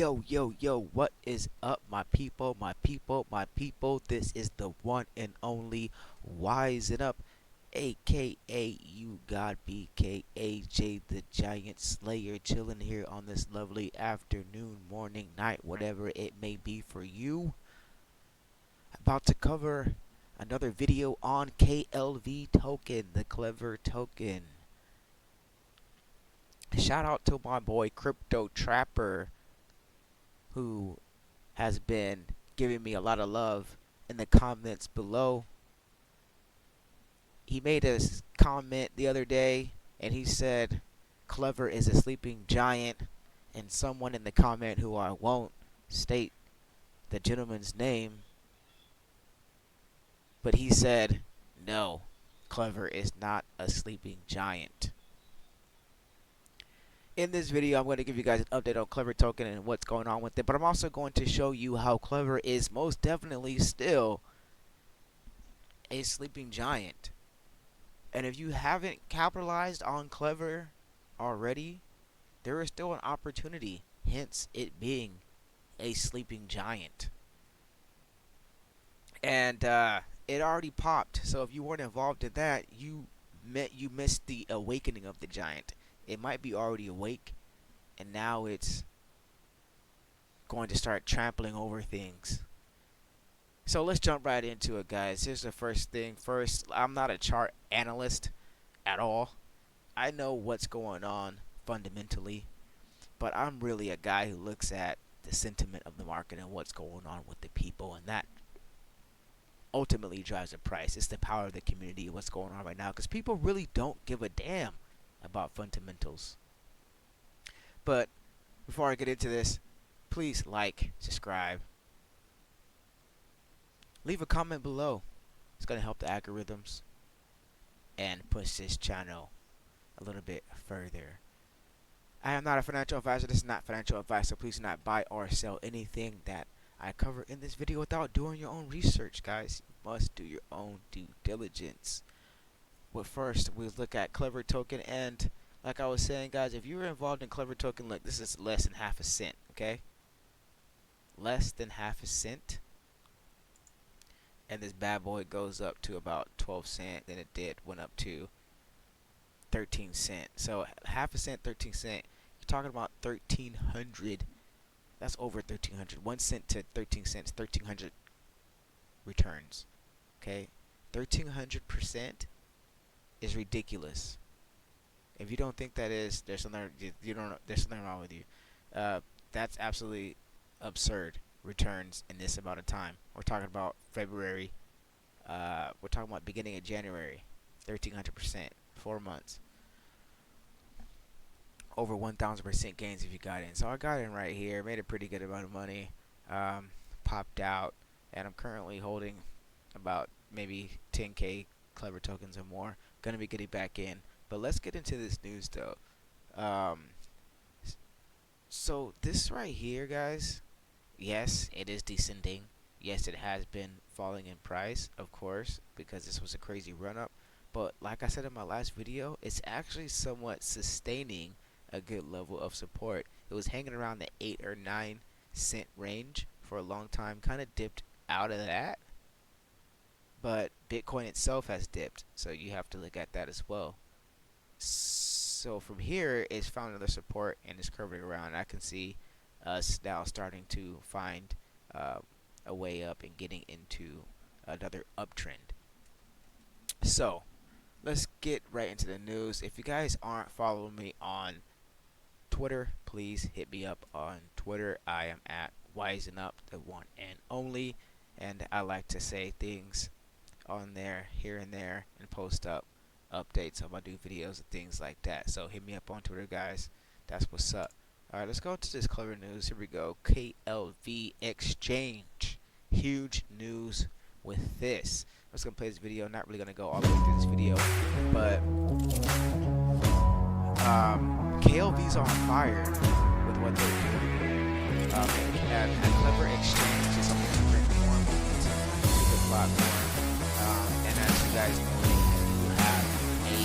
Yo, what is up, my people, my people, my people? This is the one and only Wisen Up, aka You God BKAJ the Giant Slayer, chilling here on this lovely afternoon, morning, night, whatever it may be for you. About to cover another video on KLV token, the clever token. Shout out to my boy Crypto Trapper, who has been giving me a lot of love in the comments below. He made a comment the other day and he said Clever is a sleeping giant, and someone in the comment, who I won't state the gentleman's name, but he said no, Clever is not a sleeping giant. In this video, I'm going to give you guys an update on Clever token and what's going on with it, but I'm also going to show you how Clever is most definitely still a sleeping giant. And if you haven't capitalized on Clever already, there is still an opportunity, hence it being a sleeping giant. And it already popped, so if you weren't involved in that, you missed the awakening of the giant. It might be already awake, and now it's going to start trampling over things. So let's jump right into it, guys. Here's the first thing. First, I'm not a chart analyst at all. I know what's going on fundamentally, but I'm really a guy who looks at the sentiment of the market and what's going on with the people, and that ultimately drives the price. It's the power of the community, what's going on right now, because people really don't give a damn about fundamentals. But before I get into this, please like, subscribe, leave a comment below. It's going to help the algorithms and push this channel a little bit further. I am not a financial advisor. This is not financial advice, so please do not buy or sell anything that I cover in this video without doing your own research, guys. You must do your own due diligence. But first, we look at Clever token, and like I was saying, guys, if you were involved in Clever token, look, this is less than half a cent, okay? Less than half a cent. And this bad boy goes up to about 12 cents, then it went up to 13 cents. So half a cent, 13 cent. You're talking about 1,300. That's over 1,300. 1 cent to 13 cents, 1,300 returns. Okay, 1,300% is ridiculous. If you don't think that is, there's something there's something wrong with you. That's absolutely absurd returns in this amount of time. We're talking about February. We're talking about beginning of January. 1,300%, 4 months. Over 1,000% gains if you got in. So I got in right here, made a pretty good amount of money, popped out, and I'm currently holding about maybe 10k Clever tokens or more. Gonna be getting back in, but let's get into this news though. So this right here, guys, yes, it is descending. Yes, it has been falling in price, of course, because this was a crazy run up. But like I said in my last video, it's actually somewhat sustaining a good level of support. It was hanging around the 8 or 9 cent range for a long time, kind of dipped out of that, but Bitcoin itself has dipped, so you have to look at that as well. So from here, it's found another support and it's curving around. I can see us now starting to find a way up and getting into another uptrend. So let's get right into the news. If you guys aren't following me on Twitter, please hit me up on Twitter. I am at Wisen Up, the one and only, and I like to say things on there here and there and post up updates on my new videos and things like that. So hit me up on Twitter, guys. That's what's up. Alright, let's go into this Clever news. Here we go. KLV exchange. Huge news with this. I'm just gonna play this video. Not really gonna go all the way through this video, but KLV's on fire with what they're doing. And Clever exchange is something different form. It's a pretty good platform. And as you guys know, you have a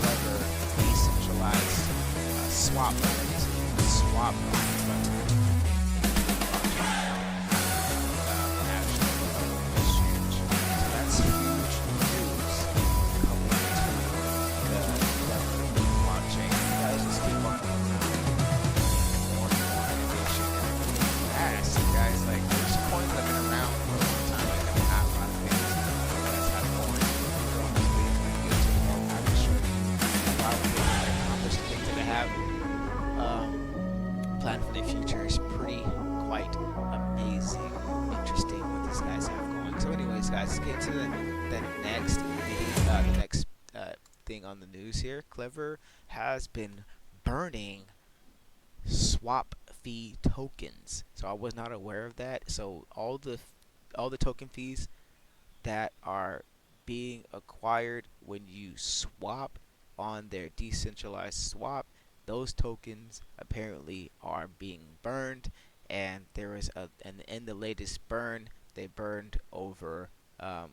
Clever decentralized swap. Swap on Clever. get to the next video, the next thing on the news here. Clever has been burning swap fee tokens. So I was not aware of that. So all the token fees that are being acquired when you swap on their decentralized swap, those tokens apparently are being burned. And there is and in the latest burn, they burned over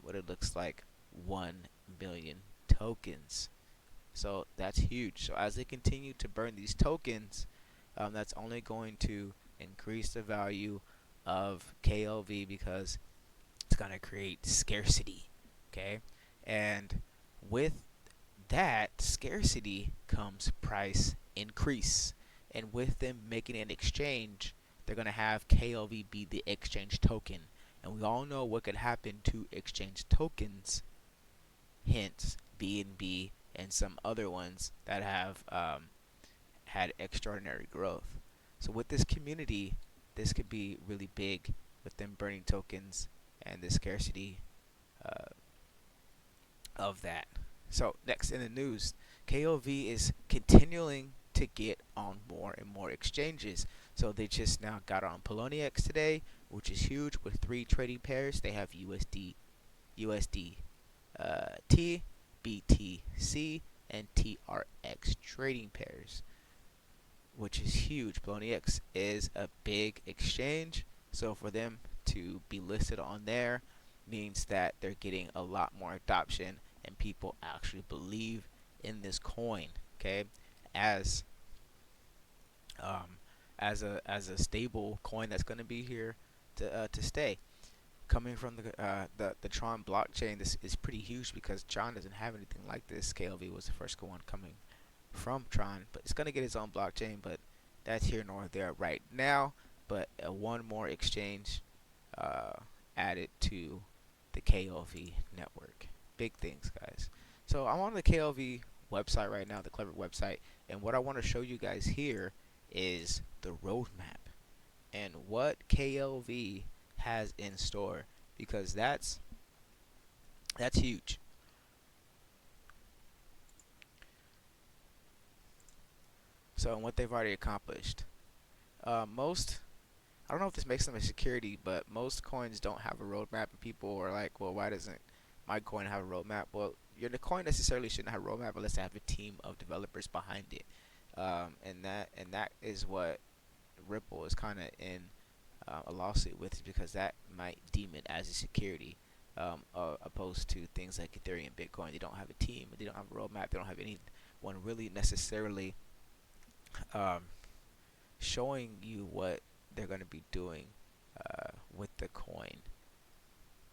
what it looks like 1 million tokens. So that's huge. So as they continue to burn these tokens, that's only going to increase the value of KLV because it's going to create scarcity. Okay, and with that scarcity comes price increase, and with them making an exchange, they're going to have KLV be the exchange token, and we all know what could happen to exchange tokens, hence BNB and some other ones that have had extraordinary growth. So with this community, this could be really big with them burning tokens and the scarcity uh, of that. So next in the news, KLV is continuing to get on more and more exchanges. So they just now got on Poloniex today, which is huge with 3 trading pairs. They have USD T, BTC, and TRX trading pairs, which is huge. Poloniex is a big exchange, so for them to be listed on there means that they're getting a lot more adoption and people actually believe in this coin. Okay, as as a stable coin that's going to be here to stay. Coming from the Tron blockchain, this is pretty huge because Tron doesn't have anything like this. KLV was the first one coming from Tron, but it's gonna get its own blockchain. But that's here nor there right now. But one more exchange uh, added to the KLV network. Big things, guys. So I'm on the KLV website right now, the Clever website, and what I want to show you guys here is the roadmap and what KLV has in store, because that's huge. So, and what they've already accomplished. Most, I don't know if this makes them a security, but most coins don't have a roadmap, and people are like, well, why doesn't my coin have a roadmap? Well, the coin necessarily shouldn't have a roadmap unless they have a team of developers behind it, and that is what Ripple is kind of in a lawsuit with, because that might deem it as a security, opposed to things like Ethereum and Bitcoin. They don't have a team, they don't have a roadmap, they don't have anyone really necessarily um, showing you what they're going to be doing with the coin.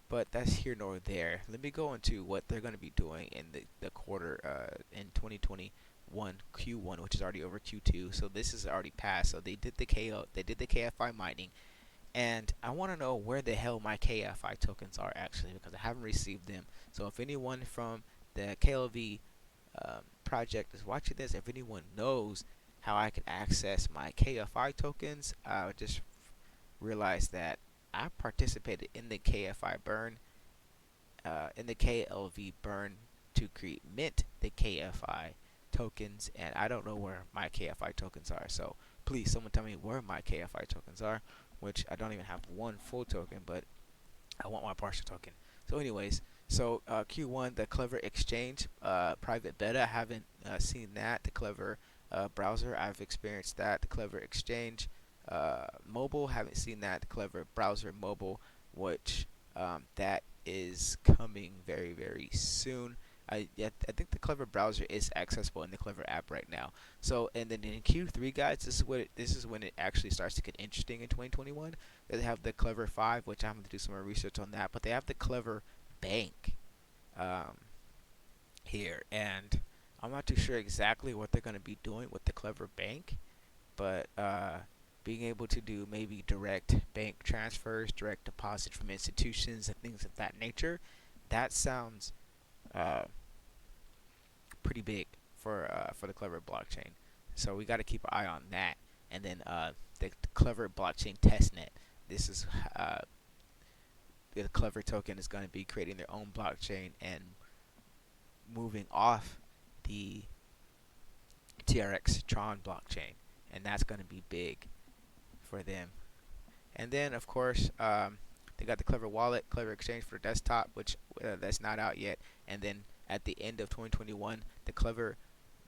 But that's here nor there. Let me go into what they're going to be doing in the quarter in 2021 Q1, which is already over Q2. So this is already passed. So they did the KFI mining, and I want to know where the hell my KFI tokens are actually, because I haven't received them. So if anyone from the KLV project is watching this, if anyone knows how I can access my KFI tokens, I just realized that I participated in the KFI burn, in the KLV burn to create mint the KFI tokens, and I don't know where my KFI tokens are. So please, someone tell me where my KFI tokens are, which I don't even have one full token, but I want my partial token. So anyways, so Q1, the Clever Exchange private beta, I haven't seen that. The Clever browser, I've experienced that. The Clever Exchange mobile, haven't seen that. The Clever browser mobile, which that is coming very, very soon. I think the Clever browser is accessible in the Clever app right now. So, and then in Q3, guys, this is when it actually starts to get interesting in 2021. They have the Clever 5, which I'm going to do some more research on that, but they have the Clever Bank um, here, and I'm not too sure exactly what they're going to be doing with the Clever Bank, but being able to do maybe direct bank transfers, direct deposit from institutions, and things of that nature, that sounds uh, pretty big for the Clever blockchain. So we got to keep an eye on that. And then the Clever blockchain testnet. This is the Clever token is going to be creating their own blockchain and moving off the TRX Tron blockchain, and that's going to be big for them. And then, of course, they got the Clever Wallet, Clever Exchange for desktop, which that's not out yet. And then at the end of 2021, the Clever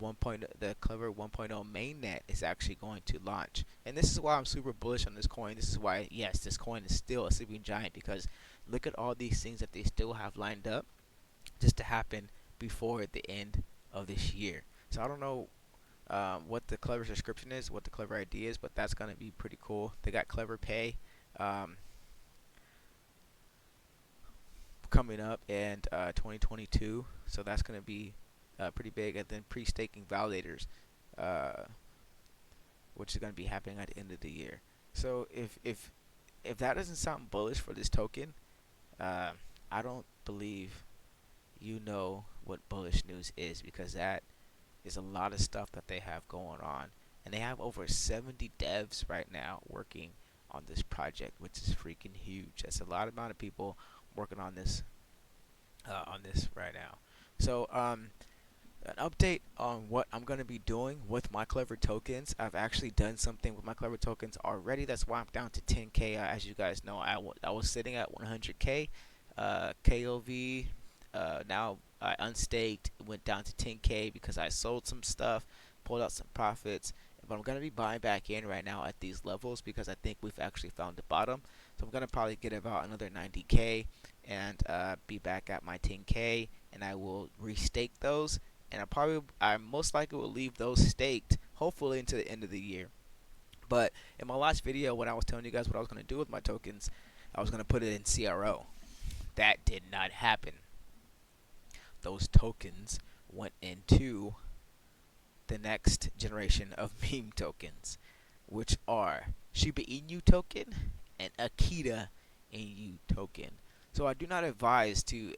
1.0 mainnet is actually going to launch. And this is why I'm super bullish on this coin. This is why, yes, this coin is still a sleeping giant, because look at all these things that they still have lined up just to happen before the end of this year. So I don't know what the Clever subscription is, what the Clever ID is, but that's going to be pretty cool. They got Clever Pay coming up in 2022, so that's going to be pretty big. And then pre-staking validators, uh, which is going to be happening at the end of the year. So if that doesn't sound bullish for this token, I don't believe you know what bullish news is, because that is a lot of stuff that they have going on, and they have over 70 devs right now working on this project, which is freaking huge. That's a lot amount of people working on this right now. So an update on what I'm going to be doing with my Clever tokens. I've actually done something with my Clever tokens already. That's why I'm down to 10k. As you guys know, I was sitting at 100k KLV. Now I unstaked, went down to 10k because I sold some stuff, pulled out some profits. But I'm going to be buying back in right now at these levels because I think we've actually found the bottom. So I'm going to probably get about another 90k and be back at my 10k, and I will restake those, and I most likely will leave those staked, hopefully until the end of the year. But in my last video, when I was telling you guys what I was going to do with my tokens, I was going to put it in CRO. That did not happen. Those tokens went into the next generation of meme tokens, which are Shiba Inu token and Akita Inu token. So I do not advise to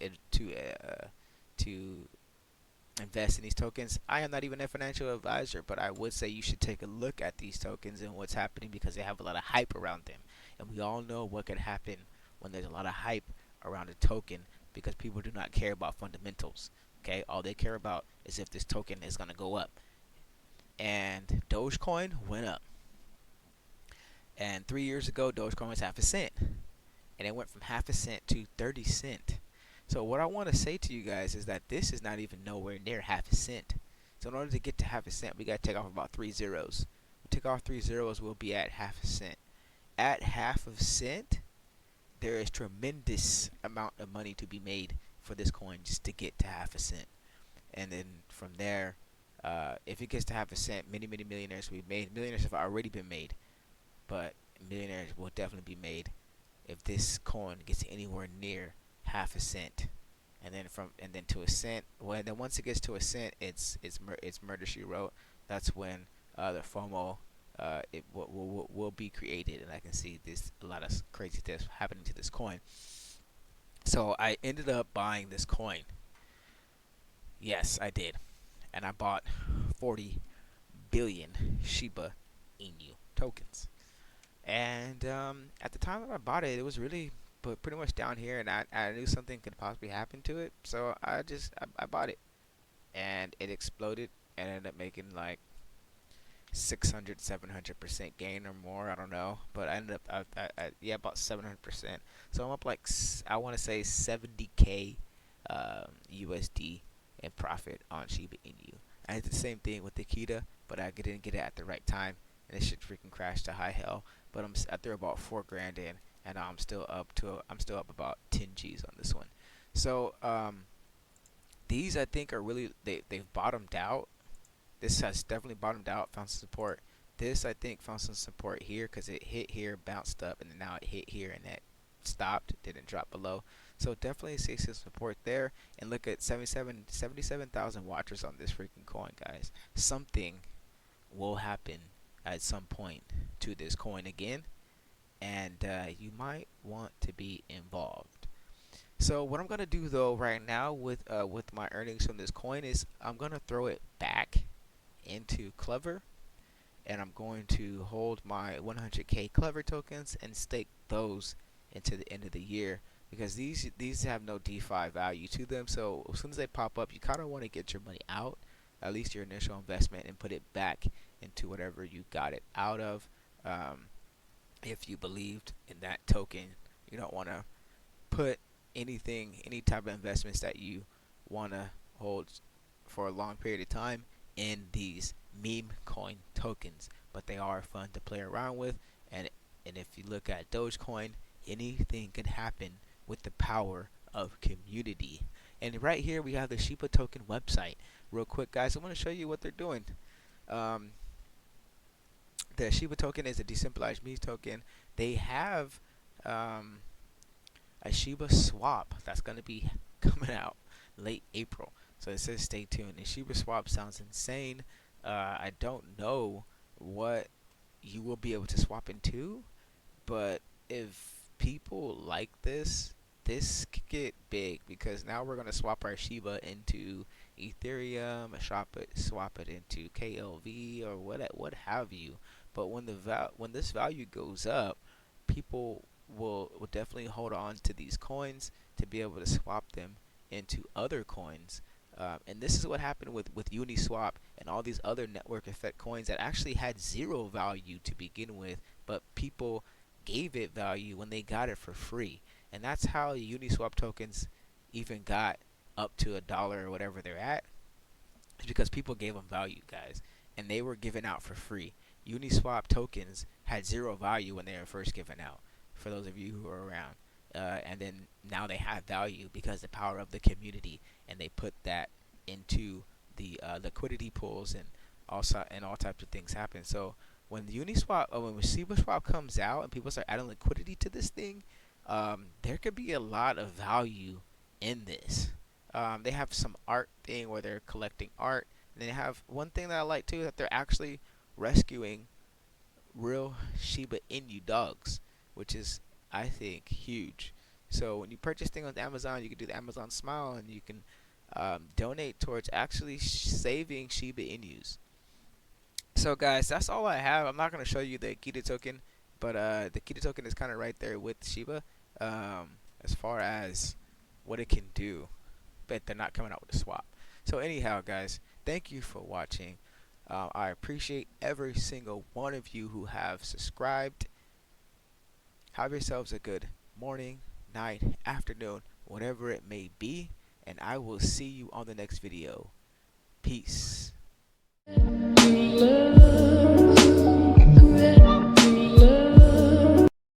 invest in these tokens. I am not even a financial advisor, but I would say you should take a look at these tokens and what's happening, because they have a lot of hype around them, and we all know what can happen when there's a lot of hype around a token, because people do not care about fundamentals. Okay, all they care about is if this token is going to go up. And Dogecoin went up. And 3 years ago, Dogecoin was half a cent, and it went from half a cent to 30 cent. So what I want to say to you guys is that this is not even nowhere near half a cent. So in order to get to half a cent, we got to take off about 3 zeros. We take off 3 zeros, we'll be at half a cent. At half a cent, there is tremendous amount of money to be made for this coin just to get to half a cent. And then from there, if it gets to half a cent, many millionaires will be made. Millionaires have already been made, but millionaires will definitely be made if this coin gets anywhere near half a cent. And then to a cent. Well, then once it gets to a cent, it's murder she wrote. That's when the FOMO it will be created, and I can see a lot of crazy things happening to this coin. So I ended up buying this coin. Yes, I did, and I bought 40 billion Shiba Inu tokens. And at the time that I bought it, it was really pretty much down here, and I knew something could possibly happen to it, so I bought it, and it exploded and ended up making like 600-700% gain or more. I don't know, but I ended up yeah, about 700%. So I'm up like I want to say 70k USD in profit on Shiba Inu. I did the same thing with the Akita, but I didn't get it at the right time, and it should freaking crash to high hell. But I threw about 4 grand in, and I'm still up about 10 G's on this one. So these I think are really they've bottomed out. This has definitely bottomed out, found some support. This I think found some support here because it hit here, bounced up, and then now it hit here and it stopped, didn't drop below. So definitely see some support there. And look at 77,000 watchers on this freaking coin, guys. Something will happen at some point to this coin again, and you might want to be involved. So what I'm gonna do though right now with my earnings from this coin is I'm gonna throw it back into Clever, and I'm going to hold my 100k Clever tokens and stake those into the end of the year because these have no DeFi value to them. So as soon as they pop up, you kind of want to get your money out, at least your initial investment, and put it back into whatever you got it out of. Um, if you believed in that token, you don't want to put anything, any type of investments that you want to hold for a long period of time in these meme coin tokens. But they are fun to play around with, and if you look at Dogecoin, anything can happen with the power of community. And right here we have the Shiba token website. Real quick, guys, I want to show you what they're doing. Um, the Shiba token is a decentralized meme token. They have um, a Shiba swap that's going to be coming out late April. So it says stay tuned. And Shiba swap sounds insane. I don't know what you will be able to swap into, but if people like this could get big because now we're gonna swap our Shiba into Ethereum, swap it into KLV or what have you. But when when this value goes up, people will definitely hold on to these coins to be able to swap them into other coins. And this is what happened with Uniswap and all these other network effect coins that actually had zero value to begin with, but people gave it value when they got it for free. And that's how Uniswap tokens even got up to $1 or whatever they're at. It's because people gave them value, guys, and they were given out for free. Uniswap tokens had zero value when they were first given out, for those of you who are around. And then now they have value because the power of the community, and they put that into the liquidity pools, and also and all types of things happen. So when when Shiba Swap comes out and people start adding liquidity to this thing, there could be a lot of value in this. They have some art thing where they're collecting art. And they have one thing that I like too, that they're actually rescuing real Shiba Inu dogs, which is, I think, huge. So when you purchase things on Amazon, you can do the Amazon Smile, and you can donate towards actually saving Shiba Inus. So guys, that's all I have. I'm not gonna show you the Kita token, but the Kita token is kind of right there with Shiba as far as what it can do, but they're not coming out with a swap. So anyhow, guys, thank you for watching. I appreciate every single one of you who have subscribed. Have yourselves a good morning, night, afternoon, whatever it may be, and I will see you on the next video. Peace.